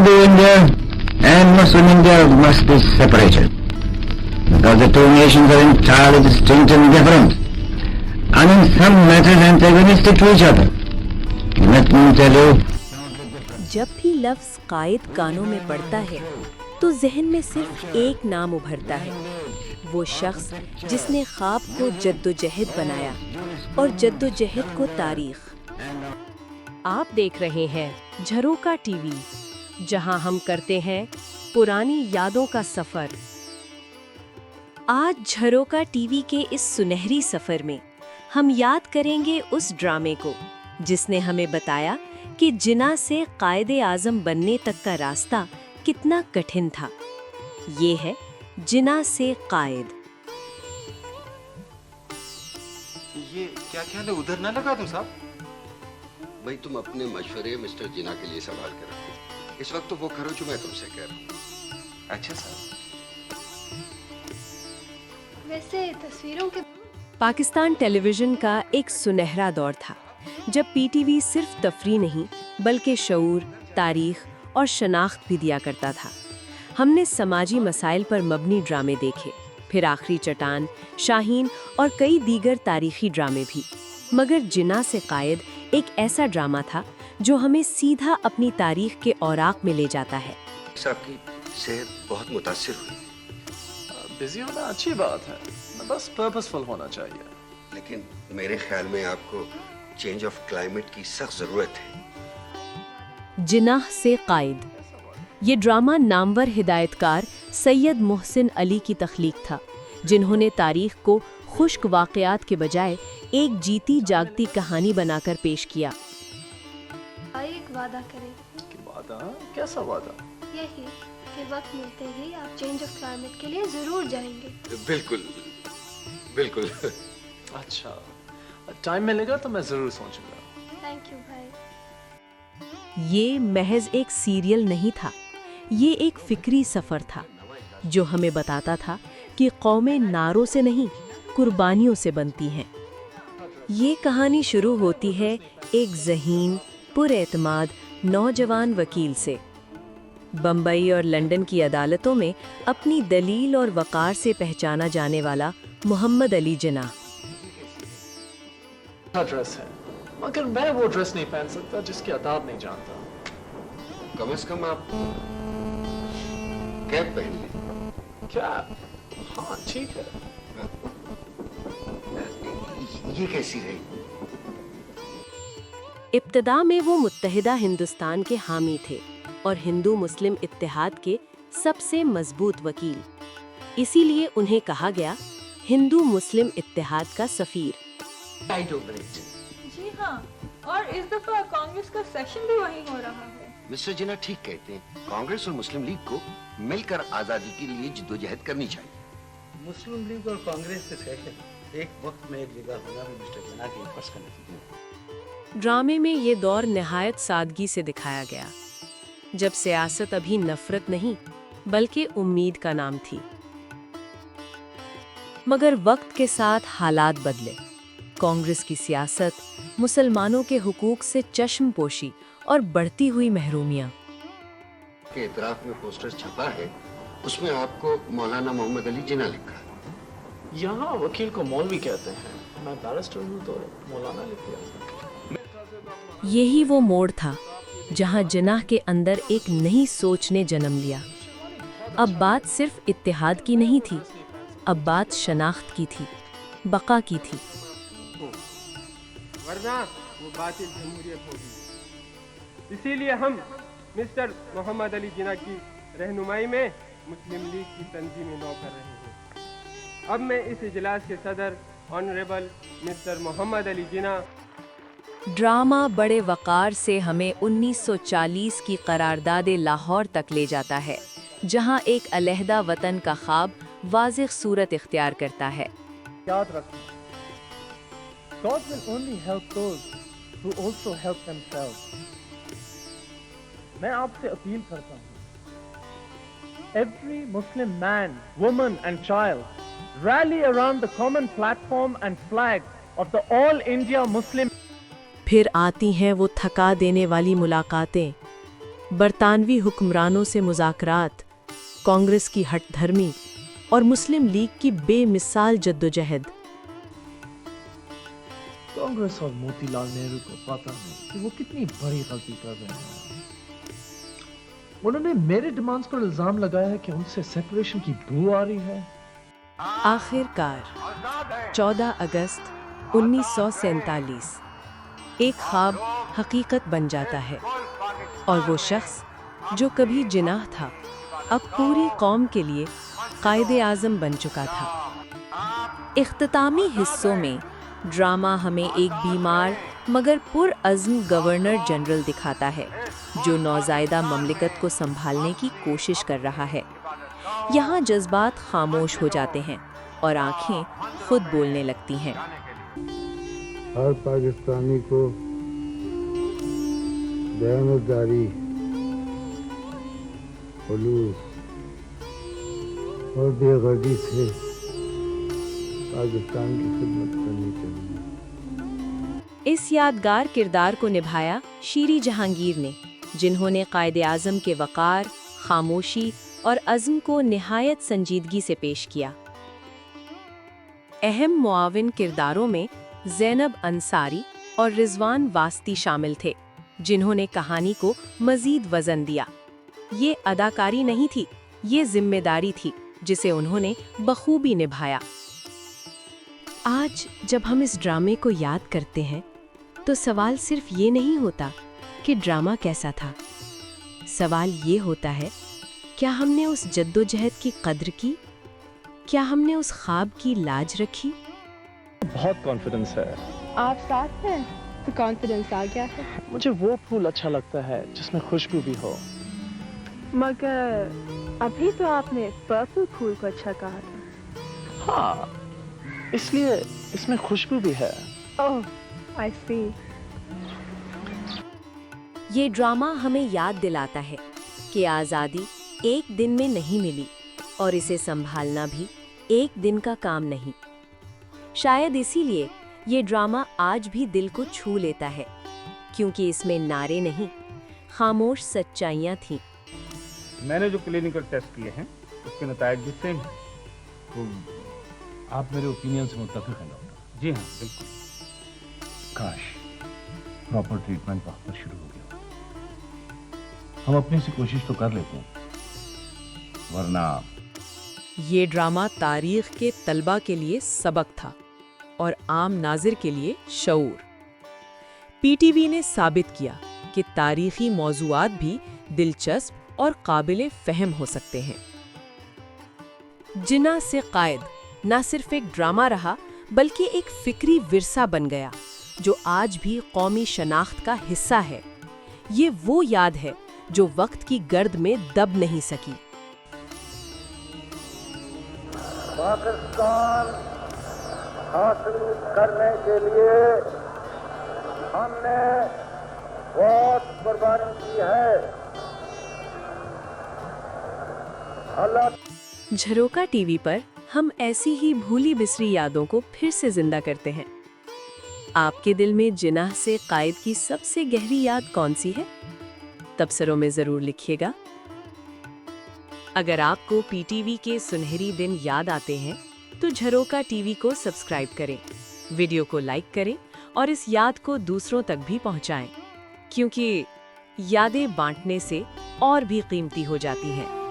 Hindu India and Muslim India must be separated, because the two nations are entirely distinct and different, and in some matters antagonistic to each other. Let me tell you. जब भी लफ्ज़ कायद कानों में पड़ता है तो जहन में सिर्फ एक नाम उभरता है, वो शख्स जिसने ख्वाब को जद्दोजहद बनाया और जद्दोजहद को तारीख। आप देख रहे हैं झरोका टीवी, जहां हम करते हैं पुरानी यादों का सफर। आज झरोका टीवी के इस सुनहरी सफर में हम याद करेंगे उस ड्रामे को जिसने हमें बताया कि जिना से कायदे आज़म बनने तक का रास्ता कितना कठिन था। ये है जिना से कायद। ये क्या ख्याल है, उधर ना लगा तुम साहब? भाई तुम अपने मशवरे मिस्टर जिना के लिए संभाल के रखो। इस वक्त तो वो करो जो मैं तुमसे कह रहा हूँ। अच्छा साहब। वैसे तस्वीरों के पाकिस्तान टेलीविजन का एक सुनहरा दौर था जब पीटीवी सिर्फ तफरी नहीं बल्कि शऊर, तारीख और शनाख्त भी दिया करता था। हमने समाजी मसाइल पर मबनी ड्रामे देखे, फिर आखिरी चट्टान, शाहीन और कई दीगर तारीखी ड्रामे भी। मगर जिना से कायद एक ऐसा ड्रामा था जो हमें सीधा अपनी तारीख के औराक में ले जाता है। आपकी सेहत बहुत मुतासिर हुई। बिजी होना अच्छी बात है, बस पर्पसफुल होना चाहिए। लेकिन मेरे ख्याल में आपको चेंज ऑफ क्लाइमेट की सख्त जरूरत है। जिनाह से कायद, ये ड्रामा नामवर हिदायतकार सैयद मोहसिन अली की तख्लीक था, जिन्होंने तारीख को खुश्क वाक़यात के बजाय एक जीती जागती कहानी बनाकर पेश किया। एक वादा करें। कि वादा? कैसा वादा? यही कि वक्त मिलते ही आप चेंज ऑफ क्लाइमेट के लिए जरूर जाएंगे। बिल्कुल बिल्कुल। अच्छा, टाइम मिलेगा तो मैं जरूर सोचूंगा। थैंक यू भाई। ये महज एक सीरियल नहीं था, ये एक फिक्री सफ़र था जो हमें बताता था कि कौमें नारों से नहीं कुर्बानियों से बनती हैं। ये कहानी शुरू होती है एक ज़हीन, पुरएतमाद नौजवान वकील से। बम्बई और लंदन की अदालतों में अपनी दलील और वक़ार से पहचाना जाने वाला मोहम्मद अली जिनाह। ड्रेस है, मगर मैं वो ड्रेस नहीं पहन सकता जिसकी आदाब नहीं जानता। कम से कम आप कैप पहन ली। क्या? हाँ ठीक है। ये कैसी रही? इब्तिदा में वो मुत्तहिदा हिंदुस्तान के हामी थे और हिंदू मुस्लिम इत्तेहाद के सबसे मजबूत वकील। इसीलिए उन्हें कहा गया हिंदू मुस्लिम इत्तेहाद का सफीर। जी हाँ, और इस दफा कांग्रेस का सेशन भी वहीं हो रहा है। मिस्टर जिना ठीक कहते हैं, कांग्रेस और मुस्लिम लीग को मिलकर आजादी के लिए जिद्दोजहद करनी चाहिए। मुस्लिम लीग और कांग्रेस के सेशन एक वक्त में एक जगह होना भी मिस्टर जिना के फर्ज का नतीजा। ड्रामे में ये दौर निहायत सादगी से दिखाया गया, जब सियासत अभी नफरत नहीं बल्कि उम्मीद का नाम थी। मगर वक्त के साथ हालात बदले। कांग्रेस की सियासत, मुसलमानों के हुकूक से चश्मपोशी और बढ़ती हुई महरूमियां। के इतराफ में पोस्टर छपा है, उसमें आपको मौलाना मोहम्मद अली जिना लिखा है। यहाँ वकील को मौलवी कहते हैं, मैं बैरिस्टर हूँ तो मौलाना लिख दिया। यही वो मोड़ था जहां जिनाह के अंदर एक नई सोच ने जन्म लिया। अब बात सिर्फ इत्तेहाद की नहीं थी, अब बात शनाख्त की थी, बका की थी। वरना वो बातिल जमहूरियत होगी। इसीलिए हम मिस्टर मोहम्मद अली जिना की रहनुमाई में मुस्लिम लीग की तंजीमें नौ कर रहे हैं। अब मैं इस इजलास के सदर ऑनरेबल मिस्टर मोहम्मद अली जिना। ड्रामा बड़े वक़ार से हमें 1940 की करारदाद लाहौर तक ले जाता है, जहां एक अलहदा वतन का ख्वाब वाज़िह सूरत इख्तियार करता है। याद रखना, God will only help those who also help themselves. मैं आपसे अपील करता हूँ, every Muslim man, woman and child rally around the common platform and flag of the All India Muslim. फिर आती हैं वो थका देने वाली मुलाकातें, برطانوی حکمرانوں سے مذاکرات، کانگریس کی ہٹ دھرمی اور مسلم لیگ کی بے مثال جدوجہد۔ کانگریس اور موتی لال نہرو کو پتا نہیں کہ وہ کتنی بڑی غلطی کر رہے ہیں۔ انہوں نے میرے ڈیمانڈز پر الزام لگایا ہے کہ ان سے سیپریشن کی بو آ رہی ہے۔ آخر کار 14 اگست 1947 ایک خواب حقیقت بن جاتا ہے، اور وہ شخص جو کبھی جناح تھا اب پوری قوم کے لیے قائد اعظم بن چکا تھا۔ اختتامی حصوں میں ڈرامہ ہمیں ایک بیمار مگر پرعزم گورنر جنرل دکھاتا ہے جو نوزائیدہ مملکت کو سنبھالنے کی کوشش کر رہا ہے۔ یہاں جذبات خاموش ہو جاتے ہیں اور آنکھیں خود بولنے لگتی ہیں۔ ہر پاکستانی کو دیانتداری، خلوص اور بے غرضی سے پاکستان کی خدمت کرنی چاہیے۔ اس یادگار کردار کو نبھایا شیری جہانگیر نے، جنہوں نے قائد اعظم کے وقار، خاموشی اور عزم کو نہایت سنجیدگی سے پیش کیا۔ اہم معاون کرداروں میں زینب انصاری اور رضوان واسطی شامل تھے، جنہوں نے کہانی کو مزید وزن دیا۔ یہ اداکاری نہیں تھی، یہ ذمہ داری تھی جسے انہوں نے بخوبی نبھایا۔ آج جب ہم اس ڈرامے کو یاد کرتے ہیں تو سوال صرف یہ نہیں ہوتا کہ ڈرامہ کیسا تھا، سوال یہ ہوتا ہے کیا ہم نے اس جدوجہد کی قدر کی؟ کیا ہم نے اس خواب کی لاج رکھی؟ بہت کانفیڈنس ہے۔ آپ ساتھ ہیں تو کانفیڈنس آ گیا ہے۔ مجھے وہ پھول اچھا لگتا ہے جس میں خوشبو بھی ہو۔ مگر ابھی تو آپ نے پرپل پھول کو اچھا کہا تھا۔ ہاں، اس لیے اس میں خوشبو بھی ہے۔ اوہ، آئی سی۔ یہ ڈرامہ ہمیں یاد دلاتا ہے کہ آزادی ایک دن میں نہیں ملی اور اسے سنبھالنا بھی ایک دن کا کام نہیں۔ شاید اسی لیے یہ ڈرامہ آج بھی دل کو چھو لیتا ہے، کیونکہ اس میں نعرے نہیں، خاموش سچائیاں تھیں۔ میں نے جو کلینکل ٹیسٹ کیے ہیں اس کے نتائج بھی سیم ہیں۔ تو آپ میرے اوپینین سے متفق ہیں ڈاکٹر؟ جی ہاں، بالکل۔ کاش پراپر ٹریٹمنٹ وقت پر شروع ہو گیا۔ ہم اپنی سے کوشش تو کر لیتے ہیں، ورنہ یہ ڈرامہ تاریخ کے طلبہ کے لیے سبق تھا اور عام ناظر کے لیے شعور۔ پی ٹی وی نے ثابت کیا کہ تاریخی موضوعات بھی دلچسپ اور قابل فہم ہو سکتے ہیں۔ جناح سے قائد نہ صرف ایک ڈرامہ رہا بلکہ ایک فکری ورثہ بن گیا جو آج بھی قومی شناخت کا حصہ ہے۔ یہ وہ یاد ہے جو وقت کی گرد میں دب نہیں سکی۔ پاکستان حاصل کرنے کے لیے ہم نے بہت قربانی کی ہے۔ جھروکا ٹی وی پر ہم ایسی ہی بھولی بسری یادوں کو پھر سے زندہ کرتے ہیں۔ آپ کے دل میں جناح سے قائد کی سب سے گہری یاد کون سی ہے؟ تبصروں میں ضرور لکھیے گا۔ اگر آپ کو پی ٹی وی کے سنہری دن یاد آتے ہیں تو جھروکا ٹی وی کو سبسکرائب کریں، ویڈیو کو لائک کریں اور اس یاد کو دوسروں تک بھی پہنچائیں، کیونکہ یادیں بانٹنے سے اور بھی قیمتی ہو جاتی ہیں۔